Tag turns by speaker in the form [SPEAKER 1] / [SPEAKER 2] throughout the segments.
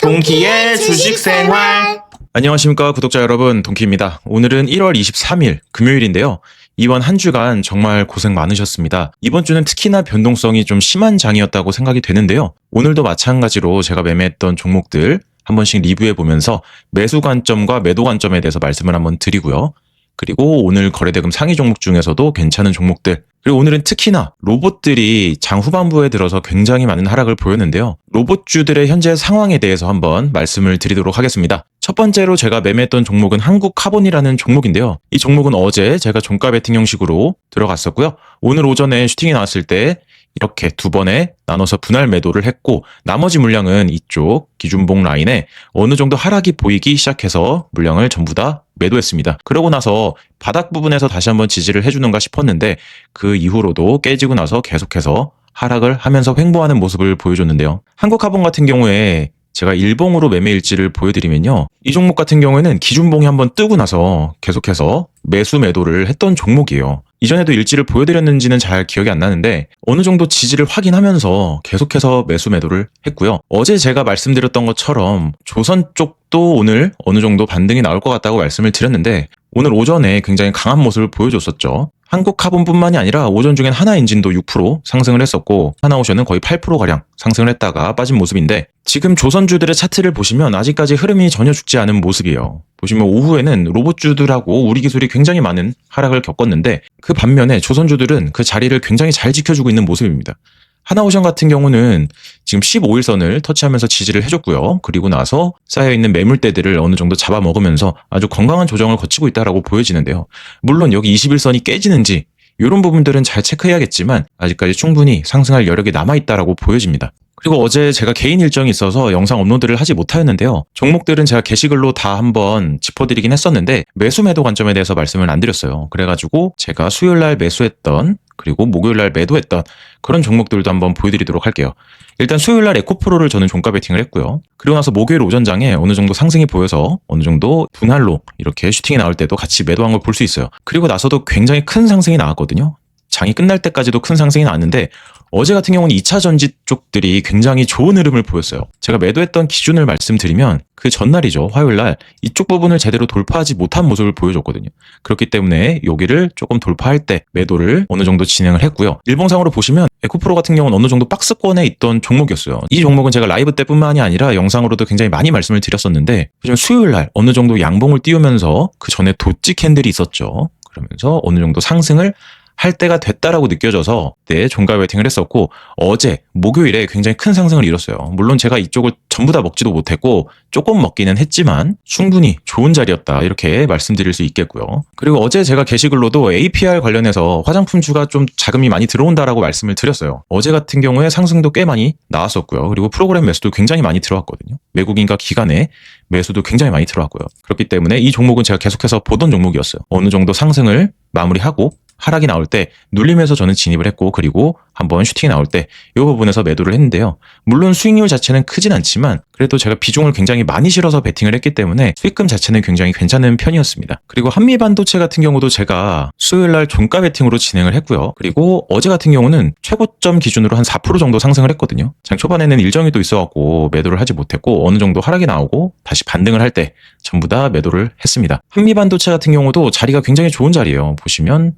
[SPEAKER 1] 동키의 주식생활.
[SPEAKER 2] 안녕하십니까 구독자 여러분, 동키입니다. 오늘은 1월 23일 금요일인데요. 이번 한 주간 정말 고생 많으셨습니다. 이번 주는 특히나 변동성이 좀 심한 장이었다고 생각이 되는데요. 오늘도 마찬가지로 제가 매매했던 종목들 한 번씩 리뷰해 보면서 매수 관점과 매도 관점에 대해서 말씀을 한번 드리고요. 그리고 오늘 거래대금 상위 종목 중에서도 괜찮은 종목들, 그리고 오늘은 특히나 로봇들이 장 후반부에 들어서 굉장히 많은 하락을 보였는데요. 로봇주들의 현재 상황에 대해서 한번 말씀을 드리도록 하겠습니다. 첫 번째로 제가 매매했던 종목은 한국카본이라는 종목인데요. 이 종목은 어제 제가 종가 베팅 형식으로 들어갔었고요. 오늘 오전에 슈팅이 나왔을 때 이렇게 두 번에 나눠서 분할 매도를 했고, 나머지 물량은 이쪽 기준봉 라인에 어느 정도 하락이 보이기 시작해서 물량을 전부 다 매도했습니다. 그러고 나서 바닥 부분에서 다시 한번 지지를 해주는가 싶었는데 그 이후로도 깨지고 나서 계속해서 하락을 하면서 횡보하는 모습을 보여줬는데요. 한국카본 같은 경우에 제가 일봉으로 매매 일지를 보여드리면요. 이 종목 같은 경우에는 기준봉이 한번 뜨고 나서 계속해서 매수 매도를 했던 종목이에요. 이전에도 일지를 보여드렸는지는 잘 기억이 안 나는데 어느 정도 지지를 확인하면서 계속해서 매수 매도를 했고요. 어제 제가 말씀드렸던 것처럼 조선 쪽도 오늘 어느 정도 반등이 나올 것 같다고 말씀을 드렸는데 오늘 오전에 굉장히 강한 모습을 보여줬었죠. 한국카본뿐만이 아니라 오전 중엔 하나엔진도 6% 상승을 했었고 하나오션은 거의 8%가량 상승을 했다가 빠진 모습인데, 지금 조선주들의 차트를 보시면 아직까지 흐름이 전혀 죽지 않은 모습이에요. 보시면 오후에는 로봇주들하고 우리 기술이 굉장히 많은 하락을 겪었는데 그 반면에 조선주들은 그 자리를 굉장히 잘 지켜주고 있는 모습입니다. 하나오션 같은 경우는 지금 15일선을 터치하면서 지지를 해줬고요. 그리고 나서 쌓여있는 매물대들을 어느 정도 잡아먹으면서 아주 건강한 조정을 거치고 있다고 보여지는데요. 물론 여기 21선이 깨지는지 이런 부분들은 잘 체크해야겠지만 아직까지 충분히 상승할 여력이 남아있다고 보여집니다. 그리고 어제 제가 개인 일정이 있어서 영상 업로드를 하지 못하였는데요. 종목들은 제가 게시글로 다 한번 짚어드리긴 했었는데 매수 매도 관점에 대해서 말씀을 안 드렸어요. 그래가지고 제가 수요일날 매수했던 그리고 목요일날 매도했던 그런 종목들도 한번 보여드리도록 할게요. 일단 수요일날 에코프로를 저는 종가 베팅을 했고요. 그리고 나서 목요일 오전장에 어느 정도 상승이 보여서 어느 정도 분할로 이렇게 슈팅이 나올 때도 같이 매도한 걸 볼 수 있어요. 그리고 나서도 굉장히 큰 상승이 나왔거든요. 장이 끝날 때까지도 큰 상승이 나왔는데 어제 같은 경우는 2차 전지 쪽들이 굉장히 좋은 흐름을 보였어요. 제가 매도했던 기준을 말씀드리면 그 전날이죠. 화요일날 이쪽 부분을 제대로 돌파하지 못한 모습을 보여줬거든요. 그렇기 때문에 여기를 조금 돌파할 때 매도를 어느 정도 진행을 했고요. 일봉상으로 보시면 에코프로 같은 경우는 어느 정도 박스권에 있던 종목이었어요. 이 종목은 제가 라이브 때뿐만이 아니라 영상으로도 굉장히 많이 말씀을 드렸었는데 수요일날 어느 정도 양봉을 띄우면서 그 전에 도치 캔들이 있었죠. 그러면서 어느 정도 상승을 할 때가 됐다라고 느껴져서 네, 종가 베팅을 했었고 어제 목요일에 굉장히 큰 상승을 이뤘어요. 물론 제가 이쪽을 전부 다 먹지도 못했고 조금 먹기는 했지만 충분히 좋은 자리였다 이렇게 말씀드릴 수 있겠고요. 그리고 어제 제가 게시글로도 APR 관련해서 화장품주가 좀 자금이 많이 들어온다라고 말씀을 드렸어요. 어제 같은 경우에 상승도 꽤 많이 나왔었고요. 그리고 프로그램 매수도 굉장히 많이 들어왔거든요. 외국인과 기관의 매수도 굉장히 많이 들어왔고요. 그렇기 때문에 이 종목은 제가 계속해서 보던 종목이었어요. 어느 정도 상승을 마무리하고 하락이 나올 때 눌림에서 저는 진입을 했고 그리고 한번 슈팅이 나올 때 이 부분에서 매도를 했는데요. 물론 수익률 자체는 크진 않지만 그래도 제가 비중을 굉장히 많이 실어서 베팅을 했기 때문에 수익금 자체는 굉장히 괜찮은 편이었습니다. 그리고 한미반도체 같은 경우도 제가 수요일날 종가 베팅으로 진행을 했고요. 그리고 어제 같은 경우는 최고점 기준으로 한 4% 정도 상승을 했거든요. 장 초반에는 일정이 또 있어갖고 매도를 하지 못했고 어느 정도 하락이 나오고 다시 반등을 할 때 전부 다 매도를 했습니다. 한미반도체 같은 경우도 자리가 굉장히 좋은 자리예요. 보시면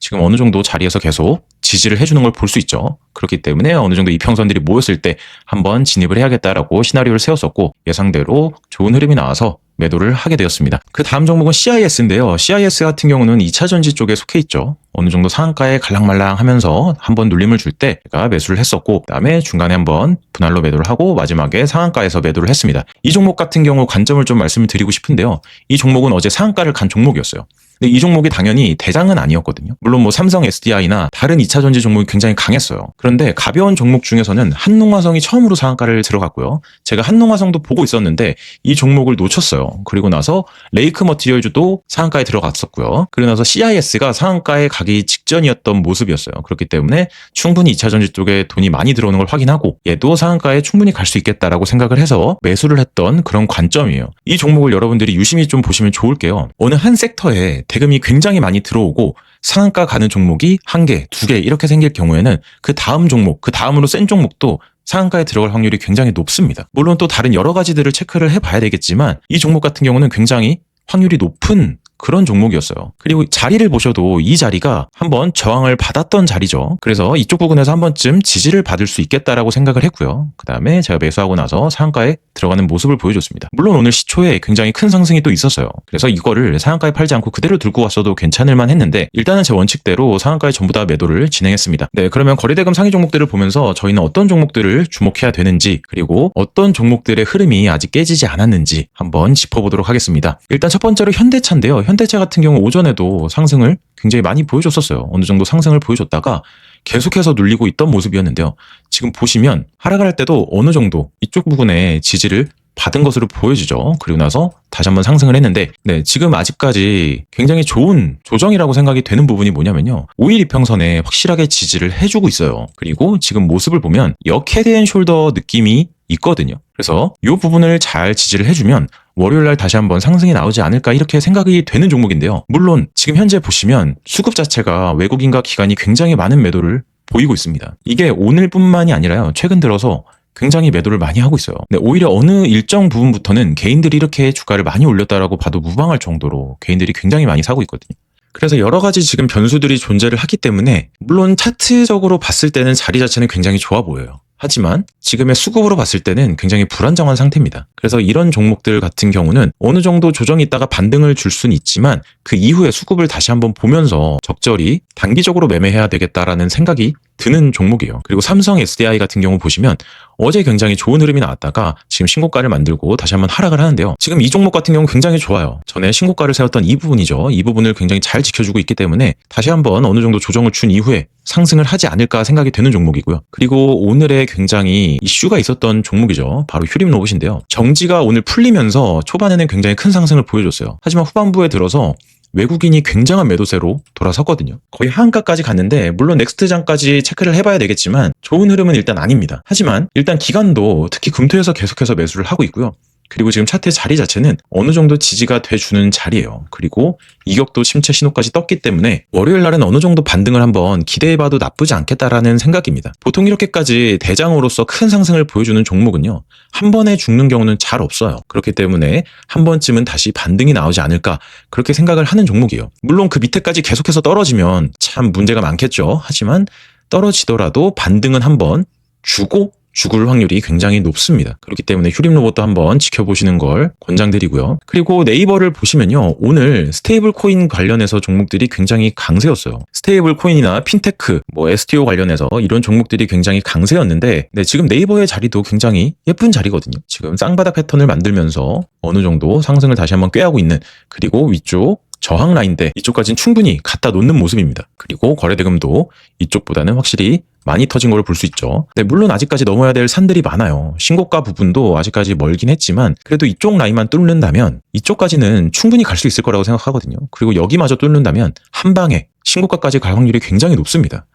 [SPEAKER 2] 지금 어느 정도 자리에서 계속 지지를 해주는 걸 볼 수 있죠. 그렇기 때문에 어느 정도 이평선들이 모였을 때 한번 진입을 해야겠다라고 시나리오를 세웠었고 예상대로 좋은 흐름이 나와서 매도를 하게 되었습니다. 그 다음 종목은 CIS인데요. CIS 같은 경우는 2차 전지 쪽에 속해 있죠. 어느 정도 상한가에 갈랑말랑 하면서 한번 눌림을 줄 때 제가 매수를 했었고 그다음에 중간에 한번 분할로 매도를 하고 마지막에 상한가에서 매도를 했습니다. 이 종목 같은 경우 관점을 좀 말씀을 드리고 싶은데요. 이 종목은 어제 상한가를 간 종목이었어요. 근데 이 종목이 당연히 대장은 아니었거든요. 물론 뭐 삼성 SDI나 다른 2차 전지 종목이 굉장히 강했어요. 그런데 가벼운 종목 중에서는 한농화성이 처음으로 상한가를 들어갔고요. 제가 한농화성도 보고 있었는데 이 종목을 놓쳤어요. 그리고 나서 레이크 머티리얼즈도 상한가에 들어갔었고요. 그리고 나서 CIS가 상한가에 가기 직전이었던 모습이었어요. 그렇기 때문에 충분히 2차 전지 쪽에 돈이 많이 들어오는 걸 확인하고 얘도 상한가에 충분히 갈 수 있겠다라고 생각을 해서 매수를 했던 그런 관점이에요. 이 종목을 여러분들이 유심히 좀 보시면 좋을게요. 어느 한 섹터에 대금이 굉장히 많이 들어오고 상한가 가는 종목이 1개, 2개 이렇게 생길 경우에는 그 다음 종목, 그 다음으로 센 종목도 상한가에 들어갈 확률이 굉장히 높습니다. 물론 또 다른 여러 가지들을 체크를 해봐야 되겠지만 이 종목 같은 경우는 굉장히 확률이 높은 그런 종목이었어요. 그리고 자리를 보셔도 이 자리가 한번 저항을 받았던 자리죠. 그래서 이쪽 부분에서 한 번쯤 지지를 받을 수 있겠다라고 생각을 했고요. 그 다음에 제가 매수하고 나서 상한가에 들어가는 모습을 보여줬습니다. 물론 오늘 시초에 굉장히 큰 상승이 또 있었어요. 그래서 이거를 상한가에 팔지 않고 그대로 들고 왔어도 괜찮을 만 했는데 일단은 제 원칙대로 상한가에 전부 다 매도를 진행했습니다. 네, 그러면 거래대금 상위 종목들을 보면서 저희는 어떤 종목들을 주목해야 되는지 그리고 어떤 종목들의 흐름이 아직 깨지지 않았는지 한번 짚어보도록 하겠습니다. 일단 첫 번째로 현대차인데요. 현대차 같은 경우 오전에도 상승을 굉장히 많이 보여줬었어요. 어느 정도 상승을 보여줬다가 계속해서 눌리고 있던 모습이었는데요. 지금 보시면 하락을 할 때도 어느 정도 이쪽 부분에 지지를 받은 것으로 보여지죠. 그리고 나서 다시 한번 상승을 했는데 네, 지금 아직까지 굉장히 좋은 조정이라고 생각이 되는 부분이 뭐냐면요. 5일 이평선에 확실하게 지지를 해주고 있어요. 그리고 지금 모습을 보면 역 헤드앤숄더 느낌이 있거든요. 그래서 이 부분을 잘 지지를 해주면 월요일날 다시 한번 상승이 나오지 않을까 이렇게 생각이 되는 종목인데요. 물론 지금 현재 보시면 수급 자체가 외국인과 기관이 굉장히 많은 매도를 보이고 있습니다. 이게 오늘뿐만이 아니라요. 최근 들어서 굉장히 매도를 많이 하고 있어요. 근데 오히려 어느 일정 부분부터는 개인들이 이렇게 주가를 많이 올렸다라고 봐도 무방할 정도로 개인들이 굉장히 많이 사고 있거든요. 그래서 여러 가지 지금 변수들이 존재를 하기 때문에 물론 차트적으로 봤을 때는 자리 자체는 굉장히 좋아 보여요. 하지만 지금의 수급으로 봤을 때는 굉장히 불안정한 상태입니다. 그래서 이런 종목들 같은 경우는 어느 정도 조정이 있다가 반등을 줄 수는 있지만 그 이후에 수급을 다시 한번 보면서 적절히 단기적으로 매매해야 되겠다라는 생각이 드는 종목이에요. 그리고 삼성 SDI 같은 경우 보시면 어제 굉장히 좋은 흐름이 나왔다가 지금 신고가를 만들고 다시 한번 하락을 하는데요. 지금 이 종목 같은 경우 굉장히 좋아요. 전에 신고가를 세웠던 이 부분이죠. 이 부분을 굉장히 잘 지켜주고 있기 때문에 다시 한번 어느 정도 조정을 준 이후에 상승을 하지 않을까 생각이 되는 종목이고요. 그리고 오늘에 굉장히 이슈가 있었던 종목이죠. 바로 휴림 로봇인데요. 정지가 오늘 풀리면서 초반에는 굉장히 큰 상승을 보여줬어요. 하지만 후반부에 들어서 외국인이 굉장한 매도세로 돌아섰거든요. 거의 하한가까지 갔는데 물론 넥스트장까지 체크를 해봐야 되겠지만 좋은 흐름은 일단 아닙니다. 하지만 일단 기관도 특히 금토에서 계속해서 매수를 하고 있고요. 그리고 지금 차트의 자리 자체는 어느 정도 지지가 돼주는 자리예요. 그리고 이격도 심체 신호까지 떴기 때문에 월요일 날은 어느 정도 반등을 한번 기대해봐도 나쁘지 않겠다라는 생각입니다. 보통 이렇게까지 대장으로서 큰 상승을 보여주는 종목은요. 한 번에 죽는 경우는 잘 없어요. 그렇기 때문에 한 번쯤은 다시 반등이 나오지 않을까 그렇게 생각을 하는 종목이에요. 물론 그 밑에까지 계속해서 떨어지면 참 문제가 많겠죠. 하지만 떨어지더라도 반등은 한번 주고 죽을 확률이 굉장히 높습니다. 그렇기 때문에 휴림 로봇도 한번 지켜보시는 걸 권장드리고요. 그리고 네이버를 보시면요. 오늘 스테이블 코인 관련해서 종목들이 굉장히 강세였어요. 스테이블 코인이나 핀테크, STO 관련해서 이런 종목들이 굉장히 강세였는데 지금 네이버의 자리도 굉장히 예쁜 자리거든요. 지금 쌍바닥 패턴을 만들면서 어느 정도 상승을 다시 한번 꾀하고 있는 그리고 위쪽 저항 라인대 이쪽까지는 충분히 갖다 놓는 모습입니다. 그리고 거래대금도 이쪽보다는 확실히 많이 터진 걸 볼 수 있죠. 물론 아직까지 넘어야 될 산들이 많아요. 신고가 부분도 아직까지 멀긴 했지만 그래도 이쪽 라인만 뚫는다면 이쪽까지는 충분히 갈 수 있을 거라고 생각하거든요. 그리고 여기마저 뚫는다면 한 방에 신고가까지 갈 확률이 굉장히 높습니다.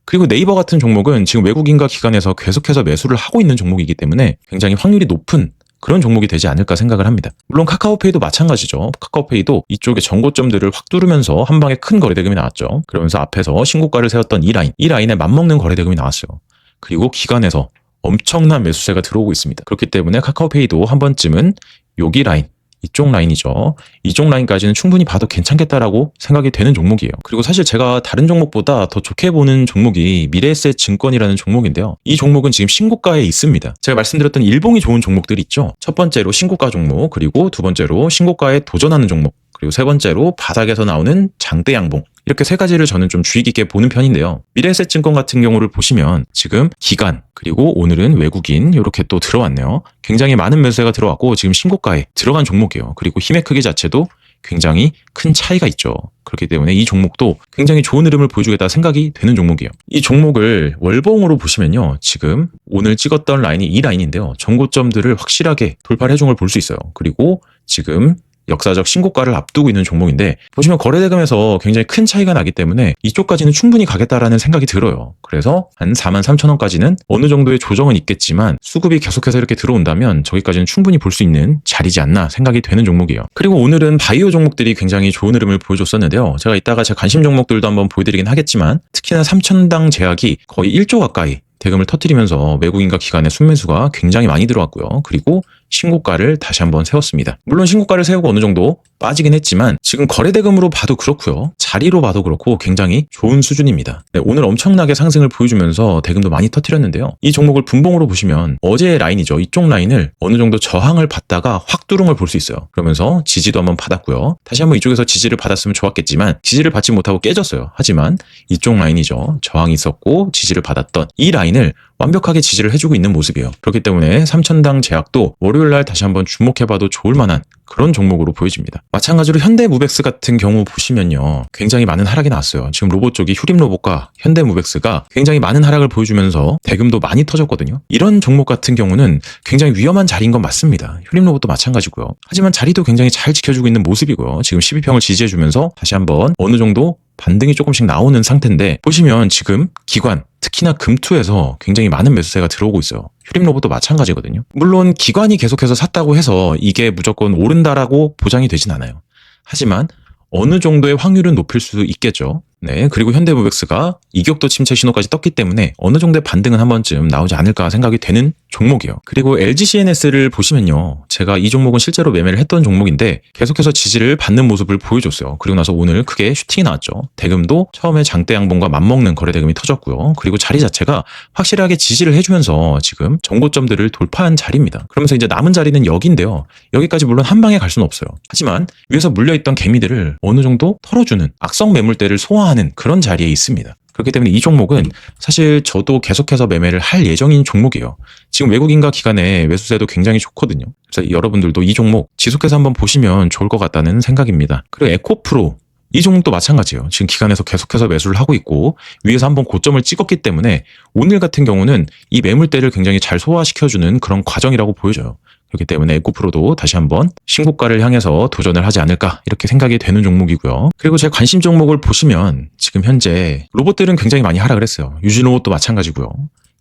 [SPEAKER 2] 그리고 네이버 같은 종목은 지금 외국인과 기관에서 계속해서 매수를 하고 있는 종목이기 때문에 굉장히 확률이 높은 그런 종목이 되지 않을까 생각을 합니다. 물론 카카오페이도 마찬가지죠. 카카오페이도 이쪽에 전고점들을 확 뚫으면서 한 방에 큰 거래대금이 나왔죠. 그러면서 앞에서 신고가를 세웠던 이 라인에 맞먹는 거래대금이 나왔어요. 그리고 기관에서 엄청난 매수세가 들어오고 있습니다. 그렇기 때문에 카카오페이도 한 번쯤은 여기 라인, 이쪽 라인이죠. 이쪽 라인까지는 충분히 봐도 괜찮겠다라고 생각이 되는 종목이에요. 그리고 사실 제가 다른 종목보다 더 좋게 보는 종목이 미래에셋 증권이라는 종목인데요. 이 종목은 지금 신고가에 있습니다. 제가 말씀드렸던 일봉이 좋은 종목들이 있죠. 첫 번째로 신고가 종목, 그리고 두 번째로 신고가에 도전하는 종목, 그리고 세 번째로 바닥에서 나오는 장대 양봉. 이렇게 세 가지를 저는 좀 주의 깊게 보는 편인데요. 미래에셋 증권 같은 경우를 보시면 지금 기관 그리고 오늘은 외국인 이렇게 또 들어왔네요. 굉장히 많은 매수세가 들어왔고 지금 신고가에 들어간 종목이에요. 그리고 힘의 크기 자체도 굉장히 큰 차이가 있죠. 그렇기 때문에 이 종목도 굉장히 좋은 흐름을 보여주겠다 생각이 되는 종목이에요. 이 종목을 월봉으로 보시면요. 지금 오늘 찍었던 라인이 이 라인인데요. 전고점들을 확실하게 돌파를 해준 걸 볼 수 있어요. 그리고 지금 역사적 신고가를 앞두고 있는 종목인데 보시면 거래대금에서 굉장히 큰 차이가 나기 때문에 이쪽까지는 충분히 가겠다라는 생각이 들어요. 그래서 한 43,000원까지는 어느 정도의 조정은 있겠지만 수급이 계속해서 이렇게 들어온다면 저기까지는 충분히 볼 수 있는 자리지 않나 생각이 되는 종목이에요. 그리고 오늘은 바이오 종목들이 굉장히 좋은 흐름을 보여줬었는데요. 제가 이따가 제 관심 종목들도 한번 보여드리긴 하겠지만 특히나 3,000당 제약이 거의 1조 가까이 대금을 터뜨리면서 외국인과 기관의 순매수가 굉장히 많이 들어왔고요. 그리고 신고가를 다시 한번 세웠습니다. 물론 신고가를 세우고 어느 정도 빠지긴 했지만 지금 거래대금으로 봐도 그렇고요. 자리로 봐도 그렇고 굉장히 좋은 수준입니다. 네, 오늘 엄청나게 상승을 보여주면서 대금도 많이 터뜨렸는데요. 이 종목을 분봉으로 보시면 어제의 라인이죠. 이쪽 라인을 어느 정도 저항을 받다가 확 뚫은 걸 볼 수 있어요. 그러면서 지지도 한번 받았고요. 다시 한번 이쪽에서 지지를 받았으면 좋았겠지만 지지를 받지 못하고 깨졌어요. 하지만 이쪽 라인이죠. 저항이 있었고 지지를 받았던 이 라인을 완벽하게 지지를 해주고 있는 모습이에요. 그렇기 때문에 3천당 제약도 월요일날 다시 한번 주목해봐도 좋을 만한 그런 종목으로 보여집니다. 마찬가지로 현대무벡스 같은 경우 보시면요. 굉장히 많은 하락이 나왔어요. 지금 로봇 쪽이 휴림로봇과 현대무벡스가 굉장히 많은 하락을 보여주면서 대금도 많이 터졌거든요. 이런 종목 같은 경우는 굉장히 위험한 자리인 건 맞습니다. 휴림로봇도 마찬가지고요. 하지만 자리도 굉장히 잘 지켜주고 있는 모습이고요. 지금 12평을 지지해주면서 다시 한번 어느 정도 반등이 조금씩 나오는 상태인데 보시면 지금 기관 특히나 금투에서 굉장히 많은 매수세가 들어오고 있어요. 휴림로봇도 마찬가지거든요. 물론 기관이 계속해서 샀다고 해서 이게 무조건 오른다라고 보장이 되진 않아요. 하지만 어느 정도의 확률은 높일 수 있겠죠. 네, 그리고 현대무벡스가 이격도 침체 신호까지 떴기 때문에 어느 정도의 반등은 한 번쯤 나오지 않을까 생각이 되는 종목이에요. 그리고 LGCNS를 보시면요. 제가 이 종목은 실제로 매매를 했던 종목인데 계속해서 지지를 받는 모습을 보여줬어요. 그리고 나서 오늘 크게 슈팅이 나왔죠. 대금도 처음에 장대 양봉과 맞먹는 거래 대금이 터졌고요. 그리고 자리 자체가 확실하게 지지를 해주면서 지금 정고점들을 돌파한 자리입니다. 그러면서 이제 남은 자리는 여기인데요. 여기까지 물론 한 방에 갈 수는 없어요. 하지만 위에서 물려있던 개미들을 어느 정도 털어주는 악성 매물대를 소화하는 그런 자리에 있습니다. 그렇기 때문에 이 종목은 사실 저도 계속해서 매매를 할 예정인 종목이에요. 지금 외국인과 기관의 매수세도 굉장히 좋거든요. 그래서 여러분들도 이 종목 지속해서 한번 보시면 좋을 것 같다는 생각입니다. 그리고 에코프로 이 종목도 마찬가지예요. 지금 기관에서 계속해서 매수를 하고 있고 위에서 한번 고점을 찍었기 때문에 오늘 같은 경우는 이 매물대를 굉장히 잘 소화시켜주는 그런 과정이라고 보여져요. 그렇기 때문에 에코프로도 다시 한번 신고가를 향해서 도전을 하지 않을까 이렇게 생각이 되는 종목이고요. 그리고 제 관심 종목을 보시면 지금 현재 로봇들은 굉장히 많이 하락을 했어요. 유진로봇도 마찬가지고요.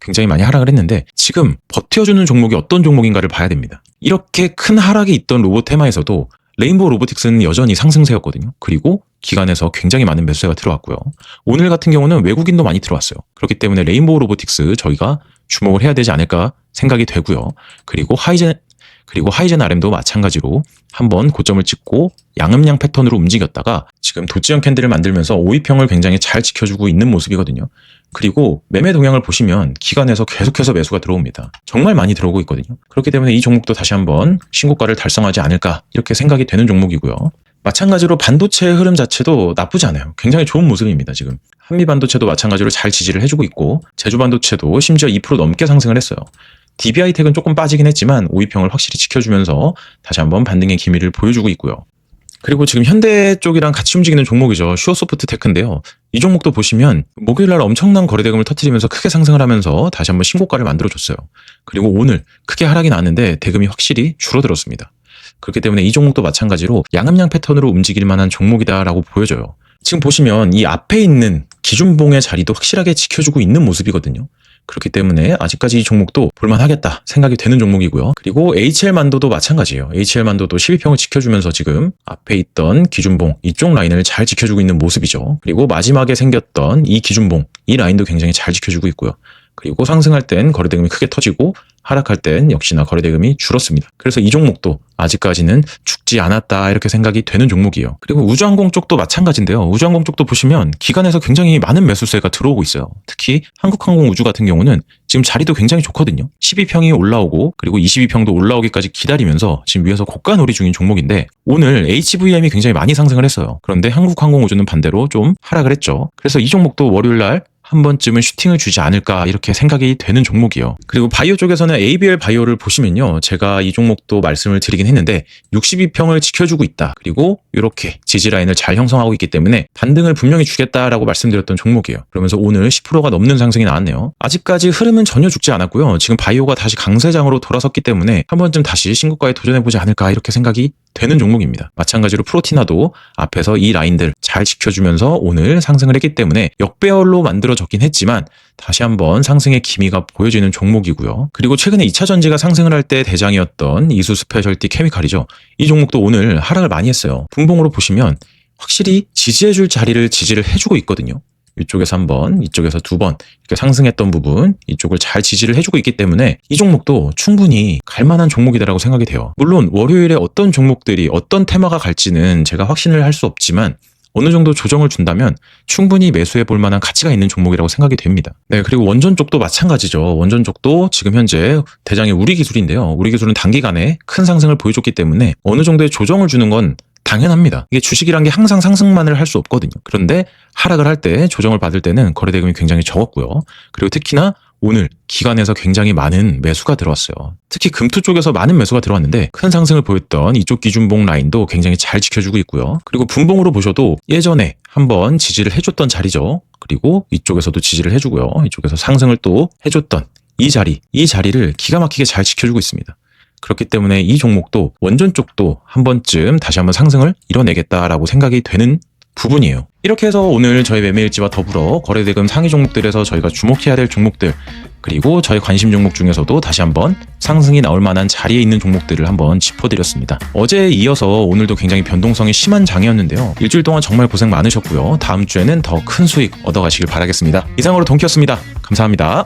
[SPEAKER 2] 굉장히 많이 하락을 했는데 지금 버텨주는 종목이 어떤 종목인가를 봐야 됩니다. 이렇게 큰 하락이 있던 로봇 테마에서도 레인보우 로보틱스는 여전히 상승세였거든요. 그리고 기관에서 굉장히 많은 매수세가 들어왔고요. 오늘 같은 경우는 외국인도 많이 들어왔어요. 그렇기 때문에 레인보우 로보틱스 저희가 주목을 해야 되지 않을까 생각이 되고요. 그리고 하이젠 RM도 마찬가지로 한번 고점을 찍고 양음양 패턴으로 움직였다가 지금 도치형 캔들을 만들면서 5위평을 굉장히 잘 지켜주고 있는 모습이거든요. 그리고 매매 동향을 보시면 기관에서 계속해서 매수가 들어옵니다. 정말 많이 들어오고 있거든요. 그렇기 때문에 이 종목도 다시 한번 신고가를 달성하지 않을까 이렇게 생각이 되는 종목이고요. 마찬가지로 반도체의 흐름 자체도 나쁘지 않아요. 굉장히 좋은 모습입니다. 지금 한미반도체도 마찬가지로 잘 지지를 해주고 있고 제주반도체도 심지어 2% 넘게 상승을 했어요. DB하이텍은 조금 빠지긴 했지만 5위평을 확실히 지켜주면서 다시 한번 반등의 기미를 보여주고 있고요. 그리고 지금 현대 쪽이랑 같이 움직이는 종목이죠. 슈어소프트테크인데요. 이 종목도 보시면 목요일날 엄청난 거래대금을 터뜨리면서 크게 상승을 하면서 다시 한번 신고가를 만들어줬어요. 그리고 오늘 크게 하락이 나왔는데 대금이 확실히 줄어들었습니다. 그렇기 때문에 이 종목도 마찬가지로 양음양 패턴으로 움직일 만한 종목이다라고 보여져요. 지금 보시면 이 앞에 있는 기준봉의 자리도 확실하게 지켜주고 있는 모습이거든요. 그렇기 때문에 아직까지 이 종목도 볼만하겠다 생각이 되는 종목이고요. 그리고 HL만도도 마찬가지예요. HL만도도 12평을 지켜주면서 지금 앞에 있던 기준봉 이쪽 라인을 잘 지켜주고 있는 모습이죠. 그리고 마지막에 생겼던 이 기준봉 이 라인도 굉장히 잘 지켜주고 있고요. 그리고 상승할 땐 거래대금이 크게 터지고 하락할 땐 역시나 거래대금이 줄었습니다. 그래서 이 종목도 아직까지는 죽지 않았다 이렇게 생각이 되는 종목이에요. 그리고 우주항공 쪽도 마찬가지인데요. 우주항공 쪽도 보시면 기관에서 굉장히 많은 매수세가 들어오고 있어요. 특히 한국항공우주 같은 경우는 지금 자리도 굉장히 좋거든요. 12평이 올라오고 그리고 22평도 올라오기까지 기다리면서 지금 위에서 고가놀이 중인 종목인데 오늘 HVM이 굉장히 많이 상승을 했어요. 그런데 한국항공우주는 반대로 좀 하락을 했죠. 그래서 이 종목도 월요일날 한 번쯤은 슈팅을 주지 않을까 이렇게 생각이 되는 종목이요. 그리고 바이오 쪽에서는 ABL 바이오를 보시면요. 제가 이 종목도 말씀을 드리긴 했는데 62평을 지켜주고 있다. 그리고 이렇게 지지라인을 잘 형성하고 있기 때문에 반등을 분명히 주겠다라고 말씀드렸던 종목이에요. 그러면서 오늘 10%가 넘는 상승이 나왔네요. 아직까지 흐름은 전혀 죽지 않았고요. 지금 바이오가 다시 강세장으로 돌아섰기 때문에 한 번쯤 다시 신고가에 도전해보지 않을까 이렇게 생각이 되는 종목입니다. 마찬가지로 프로티나도 앞에서 이 라인들 잘 지켜주면서 오늘 상승을 했기 때문에 역배열로 만들어졌긴 했지만 다시 한번 상승의 기미가 보여지는 종목이고요. 그리고 최근에 2차전지가 상승을 할 때 대장이었던 이수 스페셜티 케미칼이죠. 이 종목도 오늘 하락을 많이 했어요. 분봉으로 보시면 확실히 지지해줄 자리를 지지를 해주고 있거든요. 이쪽에서 한 번, 이쪽에서 두 번 이렇게 상승했던 부분 이쪽을 잘 지지를 해주고 있기 때문에 이 종목도 충분히 갈만한 종목이다라고 생각이 돼요. 물론 월요일에 어떤 종목들이 어떤 테마가 갈지는 제가 확신을 할 수 없지만 어느 정도 조정을 준다면 충분히 매수해 볼 만한 가치가 있는 종목이라고 생각이 됩니다. 네, 그리고 원전 쪽도 마찬가지죠. 원전 쪽도 지금 현재 대장의 우리 기술인데요. 우리 기술은 단기간에 큰 상승을 보여줬기 때문에 어느 정도의 조정을 주는 건 당연합니다. 이게 주식이란 게 항상 상승만을 할 수 없거든요. 그런데 하락을 할 때 조정을 받을 때는 거래대금이 굉장히 적었고요. 그리고 특히나 오늘 기관에서 굉장히 많은 매수가 들어왔어요. 특히 금투 쪽에서 많은 매수가 들어왔는데 큰 상승을 보였던 이쪽 기준봉 라인도 굉장히 잘 지켜주고 있고요. 그리고 분봉으로 보셔도 예전에 한번 지지를 해줬던 자리죠. 그리고 이쪽에서도 지지를 해주고요. 이쪽에서 상승을 또 해줬던 이 자리를 기가 막히게 잘 지켜주고 있습니다. 그렇기 때문에 이 종목도 원전 쪽도 한 번쯤 다시 한번 상승을 이뤄내겠다라고 생각이 되는 부분이에요. 이렇게 해서 오늘 저희 매매일지와 더불어 거래대금 상위 종목들에서 저희가 주목해야 될 종목들 그리고 저희 관심 종목 중에서도 다시 한번 상승이 나올 만한 자리에 있는 종목들을 한번 짚어드렸습니다. 어제에 이어서 오늘도 굉장히 변동성이 심한 장이었는데요. 일주일 동안 정말 고생 많으셨고요. 다음 주에는 더 큰 수익 얻어가시길 바라겠습니다. 이상으로 동키였습니다. 감사합니다.